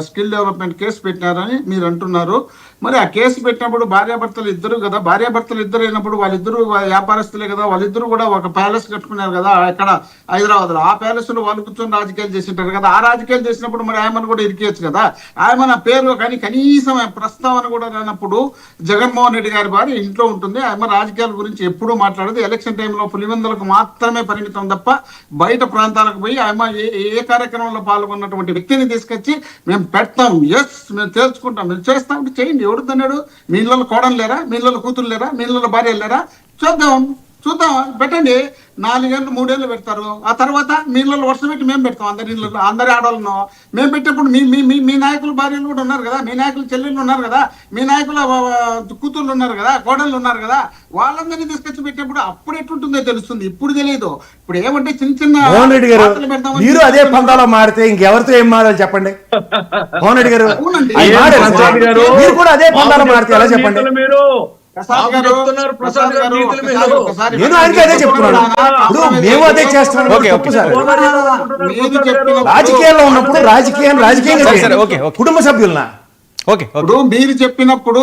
Skill development case పెట్టినారని మీరు అంటున్నారు. మరి ఆ కేసు పెట్టినప్పుడు భార్యాభర్తలు ఇద్దరు కదా, భార్యాభర్తలు ఇద్దరు అయినప్పుడు వాళ్ళిద్దరు వ్యాపారస్తులే కదా, వాళ్ళిద్దరు కూడా ఒక ప్యాలెస్ కట్టుకున్నారు కదా ఇక్కడ హైదరాబాద్ లో. ఆ ప్యాలెస్ లో వాళ్ళు కూర్చొని రాజకీయాలు చేసింటారు కదా. ఆ రాజకీయాలు చేసినప్పుడు మరి ఆయమను కూడా ఇరికేయచ్చు కదా. ఆయన పేరు కానీ కనీసం ప్రస్తావన కూడా రానప్పుడు జగన్మోహన్ రెడ్డి గారి భార్య ఇంట్లో ఉంటుంది. ఆయన రాజకీయాల గురించి ఎప్పుడూ మాట్లాడదు. ఎలక్షన్ టైంలో పులివెందులకు మాత్రమే పరిమితం తప్ప బయట ప్రాంతాలకు పోయి ఆయన ఏ కార్యక్రమంలో పాల్గొన్నటువంటి వ్యక్తిని తీసుకొచ్చి మేము పెడతాం, ఎస్ మేము తేల్చుకుంటాం, మేము చేస్తాం, చేయండి. ఎవడుతున్నాడు? మీ ఇళ్ళలో కోడలు లేరా? మీ ఇళ్ళలో కూతురు లేరా? మీ ఇళ్ళలో భార్యలు లేరా? చూద్దాం పెట్టండి. 4 ఏళ్ళు 3 ఏళ్ళు పెడతారు. ఆ తర్వాత మీ ఇళ్ళలో వర్షం పెట్టి మేము పెడతాం. అందరి ఇళ్ళలో అందరి ఆడవాళ్ళను మేము పెట్టేప్పుడు మీ నాయకుల భార్యలు కూడా ఉన్నారు కదా, మీ నాయకుల చెల్లెళ్ళు ఉన్నారు కదా, మీ నాయకుల కూతుర్లు ఉన్నారు కదా, కోడళ్ళు ఉన్నారు కదా, వాళ్ళందరినీ తీసుకొచ్చి పెట్టేప్పుడు అప్పుడు ఎట్లుంటుందో తెలుస్తుంది. ఇప్పుడు తెలియదు. ఇప్పుడు ఏమంటే చిన్న చిన్న మోహన్ రెడ్డి గారు మీరు అదే పందాలో మారితే ఇంకెవరితో ఏం మారాలి చెప్పండి. మోహన్ రెడ్డి గారు మీరు కూడా అదే పందాలో మారితే ఎలా చెప్పండి. నేను ఆయనకి అదే చెప్తున్నాను. ఇప్పుడు మేము అదే చేస్తున్నాం. రాజకీయాల్లో ఉన్నప్పుడు రాజకీయంగా కుటుంబ సభ్యులనా ఇప్పుడు మీరు చెప్పినప్పుడు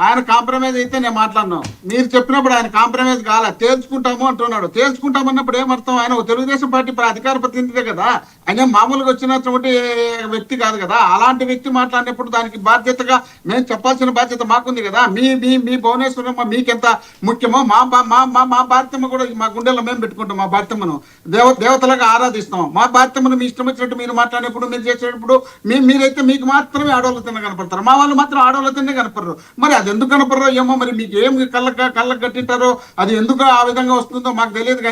ఆయన కాంప్రమైజ్ అయితే నేను మాట్లాడినాం. మీరు చెప్పినప్పుడు ఆయన కాంప్రమైజ్ కాలే, తేల్చుకుంటాము అంటున్నాడు. తేల్చుకుంటామన్నప్పుడు ఏమర్థం? ఆయన తెలుగుదేశం పార్టీ అధికార ప్రతినిధే కదా, ఆయన మామూలుగా వచ్చినటువంటి వ్యక్తి కాదు కదా. అలాంటి వ్యక్తి మాట్లాడినప్పుడు దానికి బాధ్యతగా మేము చెప్పాల్సిన బాధ్యత మాకుంది కదా. మీ భువనేశ్వరమ్మ మీకెంత ముఖ్యమో మా బాధ్యత కూడా మా గుండెల్లో మేము పెట్టుకుంటాం. మా బాధ్యతను దేవతలుగా ఆరాధిస్తాం. మా బాధ్యతను మీ ఇష్టం వచ్చినట్టు మీరు మాట్లాడినప్పుడు, మీరు చేసేటప్పుడు మీరైతే మీకు మాత్రమే ఆడవాళ్ళు తిన్న కనపడతారు, మా వాళ్ళు మాత్రం ఆడవాళ్ళు తిన్నే కనపడరు. మరి అది ఎందుకు కనపడరో ఏమో, మరి మీకు ఏం కళ్ళకు కట్టింటారో అది ఎందుకు ఆ విధంగా వస్తుందో మాకు తెలియదు.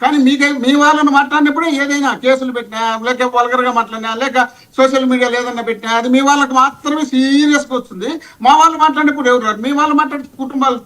కానీ మీ వాళ్ళని మాట్లాడినప్పుడే ఏదైనా కేసులు పెట్టినా, లేక వల్గర్గా మాట్లాడినా, లేక సోషల్ మీడియాలో ఏదన్నా పెట్టినా అది మీ వాళ్ళకి మాత్రమే సీరియస్గా వస్తుంది. మా వాళ్ళు మాట్లాడినప్పుడు ఎవరు రాదు. మీ వాళ్ళు మాట్లాడి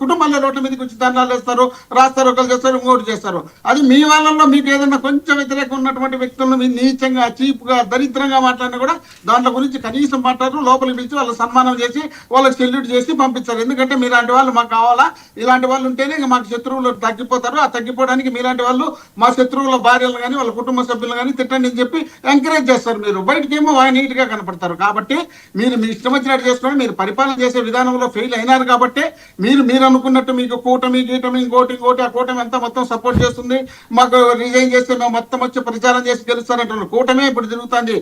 కుటుంబాల్లో రోడ్ల మీదకి వచ్చి దండాలు వేస్తారు, రాస్తారు, ఒకరు చేస్తారు, ఇంకోటి చేస్తారు. అది మీ వాళ్ళల్లో మీకు ఏదైనా కొంచెం వ్యతిరేకం ఉన్నటువంటి వ్యక్తులను మీ నీచంగా, చీప్గా, దరిద్రంగా మాట్లాడినా కూడా దాంట్లో గురించి కనీసం మాట్లాడరు. లోపలికి పిలిచి వాళ్ళకి సన్మానం చేసి వాళ్ళకి సెల్యూట్ చేసి పంపించారు. ఎందుకంటే మీలాంటి వాళ్ళు మాకు కావాలా, ఇలాంటి వాళ్ళు ఉంటేనే మాకు శత్రువులు తగ్గిపోతారు. ఆ తగ్గిపోవడానికి మీలాంటి వాళ్ళు మా శత్రువుల భార్యలు కానీ వాళ్ళ కుటుంబ సభ్యులు కానీ తిట్టండి అని చెప్పి ఎంకరేజ్ చేస్తారు. మీరు బయటకేమో నీట్ గా కనపడతారు. కాబట్టి మీరు మీ ఇష్టం వచ్చినట్టు చేసుకొని మీరు పరిపాలన చేసే విధానంలో ఫెయిల్ అయినారు. కాబట్టి మీరు అనుకున్నట్టు మీకు కూటమి ఇంకోటి ఆ కూటమి అంతా మొత్తం సపోర్ట్ చేస్తుంది. మాకు రిజైన్ చేస్తే మేము మొత్తం వచ్చి ప్రచారం చేసి గెలుస్తారంటున్నారు. కూటమే ఇప్పుడు జరుగుతుంది.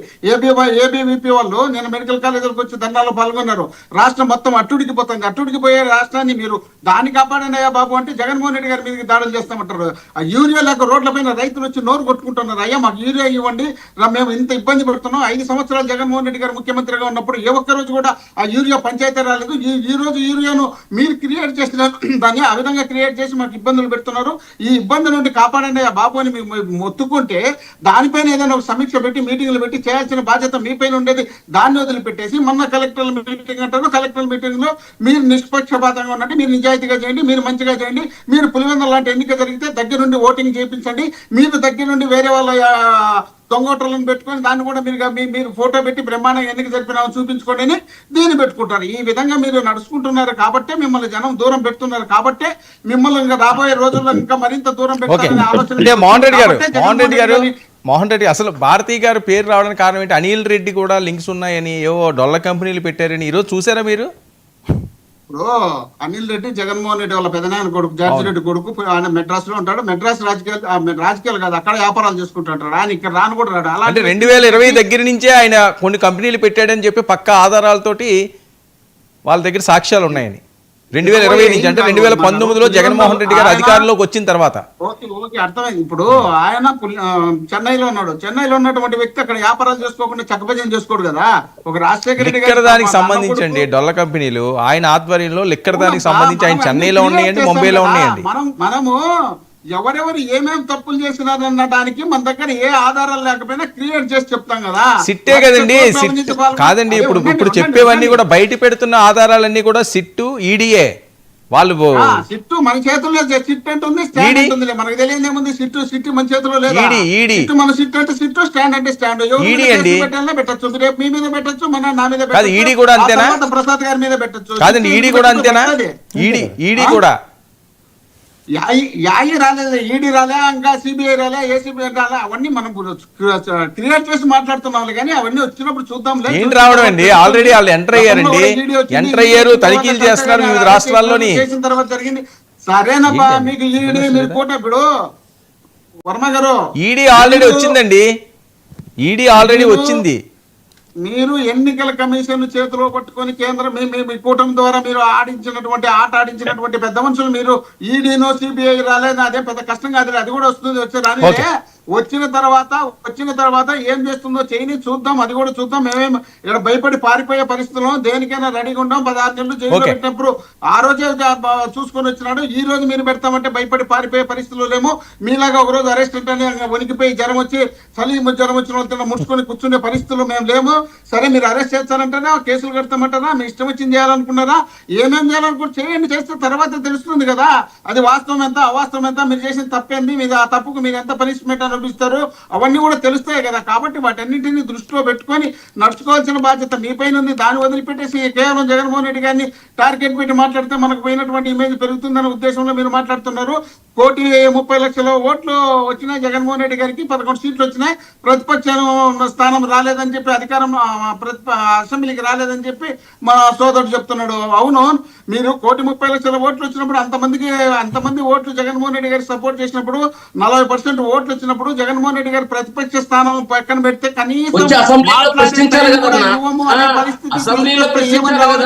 ఏబీవీపీ వాళ్ళు నేను మెడికల్ కాలేజీలకు వచ్చి దండాలో పాల్గొన్నారు. రాష్ట్రం మొత్తం అట్టుడికి పోయే రాష్ట్రాన్ని మీరు దాన్ని కాపాడనయ్యా బాబు అంటే జగన్మోహన్ రెడ్డి గారి మీదకి దాడులు చేస్తామంటారు. ఆ యూరియా లేక రోడ్ల పైన రైతులు వచ్చి నోరు కొట్టుకుంటున్నారు. అయ్యా మాకు యూరియా ఇవ్వండి, మేము ఇంత ఇబ్బంది పడుతున్నాం. 5 సంవత్సరాలు జగన్మోహన్ రెడ్డి గారు ముఖ్యమంత్రిగా ఉన్నప్పుడు ఏ ఒక్క రోజు కూడా ఆ యూరియా పంచాయతీ రాలేదు. ఈ రోజు యూరియాను మీరు క్రియేట్ చేసిన దాన్ని ఆ విధంగా క్రియేట్ చేసి మాకు ఇబ్బందులు పెడుతున్నారు. ఈ ఇబ్బంది నుండి కాపాడండి ఆ బాబు అని మొత్తుకుంటే దానిపైన ఏదైనా ఒక సమీక్ష పెట్టి మీటింగ్లు పెట్టి చేయాల్సిన బాధ్యత మీ పైన ఉండేది. దాన్ని వదిలిపెట్టేసి మొన్న కలెక్టర్ల మీటింగ్ అంటారు. కలెక్టర్ల మీటింగ్ లో మీరు నిష్పక్షపాతంగా ఉన్నట్టు మీరు నిజాయితీగా చేయండి, మీరు మంచిగా చేయండి. మీరు పులివెందుల లాంటి ఎన్నిక జరిగితే దగ్గర నుండి ఓటింగ్ చేయించండి. మీరు దగ్గర నుండి వేరే వాళ్ళ దొంగోటలను పెట్టుకొని దాన్ని కూడా మీరు ఫోటో పెట్టి బ్రహ్మాండంగా ఎన్నిక జరిపినామని చూపించుకోండి అని దీన్ని పెట్టుకుంటారు. ఈ విధంగా మీరు నడుచుకుంటున్నారు కాబట్టి మిమ్మల్ని జనం దూరం పెడుతున్నారు. కాబట్టి మిమ్మల్ని ఇంకా రాబోయే రోజుల్లో ఇంకా మరింత దూరం పెట్టాలని ఆలోచన. మోహన్ రెడ్డి అసలు భారతీ గారు పేరు రావడానికి కారణం ఏంటి? అనిల్ రెడ్డి కూడా లింక్స్ ఉన్నాయని ఏవో డొల్ల కంపెనీలు పెట్టారని ఈరోజు చూసారా మీరు? ఇప్పుడు అనిల్ రెడ్డి జగన్మోహన్ రెడ్డి వాళ్ళ పెదనాయన కొడుకు, జార్జి రెడ్డి కొడుకు. ఆయన మెడ్రాస్ లో ఉంటాడు. మెడ్రాస్ రాజకీయాలు కాదు, అక్కడ వ్యాపారాలు చేసుకుంటాడు. ఆయన ఇక్కడ రాను కూడా రాడు. అలాంటి 2020 దగ్గర నుంచే ఆయన కొన్ని కంపెనీలు పెట్టాడని చెప్పి పక్క ఆధారాలతోటి వాళ్ళ దగ్గర సాక్ష్యాలు ఉన్నాయని. 2020 నుంచి అంటే 2019లో జగన్మోహన్ రెడ్డి గారు అధికారంలోకి వచ్చిన తర్వాత. ఓకే అర్థమైంది. ఇప్పుడు ఆయన చెన్నైలో ఉన్నాడు. చెన్నైలో ఉన్నటువంటి వ్యక్తి అక్కడ వ్యాపారాలు చేసుకోకుండా చక్కభజన చేసుకోడు కదా. ఒక రాజశేఖర రెడ్డి లిక్కర్ దానికి సంబంధించండి డొల్ల కంపెనీలు ఆయన ఆధ్వర్యంలో లిక్కర్ దానికి సంబంధించి ఆయన చెన్నైలో ఉన్నాయండి, ముంబైలో ఉన్నాయండి. మనము ఎవరెవరు ఏమేమి తప్పులు చేసినారనడానికి మన దగ్గర ఏ ఆధారాలు లేకపోయినా క్రియేట్ చేసి చెప్తాం కదా. సిట్టే కదండి, కాదండి. ఇప్పుడు చెప్పేవన్నీ కూడా బయట పెడుతున్న ఆధారాలన్నీ కూడా సిట్టు, ఈడీఏ వాళ్ళు. సిట్టు మన చేతుల్లో సిట్ అంటుంది, స్టాండ్ ఉంటుంది. మనకు తెలియదు ఏముంది. సిట్టు మన చేతిలో లేదు. మన సిట్ అంటే సిట్టు, స్టాండ్ అంటే స్టాండ్. పెట్టచ్చు, రేపు మీ మీద పెట్టచ్చు, మన నా మీద పెట్టచ్చు. ఈడీ కూడా అంతేనా? ప్రసాద్ గారి మీద పెట్టచ్చు. కాదండి, ఈడీ కూడా అంతేనా? ఈడీ కూడా యాయి రాలేదు, ఈడీ రాలే, ఇంకా సిబిఐ రాలే, ఏసీబీ రాలే, అవన్నీ మనం క్రియేట్ చేసి మాట్లాడుతున్నాం కానీ అవన్నీ వచ్చినప్పుడు చూద్దాం. ఏంటి రావడం అండి, ఆల్రెడీ వాళ్ళు ఎంటర్ అయ్యారండి, ఎంటర్ అయ్యారు, తనిఖీలు చేస్తున్నారు వివిధ రాష్ట్రాల్లోని. చేసిన తర్వాత జరిగింది. సరేనబ్బా, మీకు ఈడీ మీరు కోట ఇప్పుడు వర్మ గారు ఈడీ ఆల్రెడీ వచ్చిందండి, ఈడీ ఆల్రెడీ వచ్చింది. మీరు ఎన్నికల కమిషన్ చేతిలో పట్టుకొని కేంద్రం మీ కూటమి ద్వారా మీరు ఆడించినటువంటి ఆట ఆడించినటువంటి పెద్ద మనుషులు మీరు ఈడీనో సిబిఐ రాలేదు, అదే పెద్ద కష్టం కాదు, అది కూడా వస్తుంది. వచ్చే వచ్చిన తర్వాత ఏం చేస్తుందో చేయని చూద్దాం, అది కూడా చూద్దాం. మేమేం ఇక్కడ భయపడి పారిపోయే పరిస్థితుల్లో దేనికైనా రెడీగా ఉంటాం. 16 నెలలు జైల్లో పెట్టినప్పుడు ఆ రోజే చూసుకొని వచ్చినాడు. ఈ రోజు మీరు పెడతామంటే భయపడి పారిపోయే పరిస్థితుల్లో లేము. మీలాగా ఒక రోజు అరెస్ట్ అంటే వణికిపోయి జ్వరం వచ్చి జ్వరం వచ్చిన వాళ్ళతో ముడుచుకొని కూర్చునే పరిస్థితుల్లో మేము లేము. సరే, మీరు అరెస్ట్ చేస్తారంటారా, కేసులు కడతామంటారా, మీ ఇష్టం వచ్చింది చేయాలనుకున్నారా, ఏమేం చేయాలనుకుంటే చేయండి, చేస్తే తర్వాత తెలుస్తుంది కదా అది వాస్తవం ఎంత అవాస్తవం ఎంత, మీరు చేసిన తప్పేంది, మీరు ఆ తప్పుకు మీరు ఎంత పనిష్మెంట్ అనిపిస్తారు, అవన్నీ కూడా తెలుస్తాయి కదా. కాబట్టి వాటన్నింటినీ దృష్టిలో పెట్టుకొని నడుచుకోవాల్సిన బాధ్యత మీ పైన ఉంది. దాన్ని వదిలిపెట్టేసి కేవలం జగన్మోహన్ రెడ్డి గారిని టార్గెట్ పెట్టి మాట్లాడితే మనకు పోయినటువంటి ఇమేజ్ పెరుగుతుందనే ఉద్దేశంలో మీరు మాట్లాడుతున్నారు. 1,30,00,000 ఓట్లు వచ్చినాయి జగన్మోహన్ రెడ్డి గారికి, 11 సీట్లు వచ్చినాయి. ప్రతిపక్ష స్థానం రాలేదని చెప్పి, అధికారం అసెంబ్లీకి రాలేదని చెప్పి మా సోదరుడు చెప్తున్నాడు. అవును, మీరు 1,30,00,000 ఓట్లు వచ్చినప్పుడు అంతమంది ఓట్లు జగన్మోహన్ రెడ్డి గారికి సపోర్ట్ చేసినప్పుడు 40% ఓట్లు వచ్చినప్పుడు జగన్మోహన్ రెడ్డి గారి ప్రతిపక్ష స్థానం పక్కన పెడితే కనీసం ఏమని రావాలా?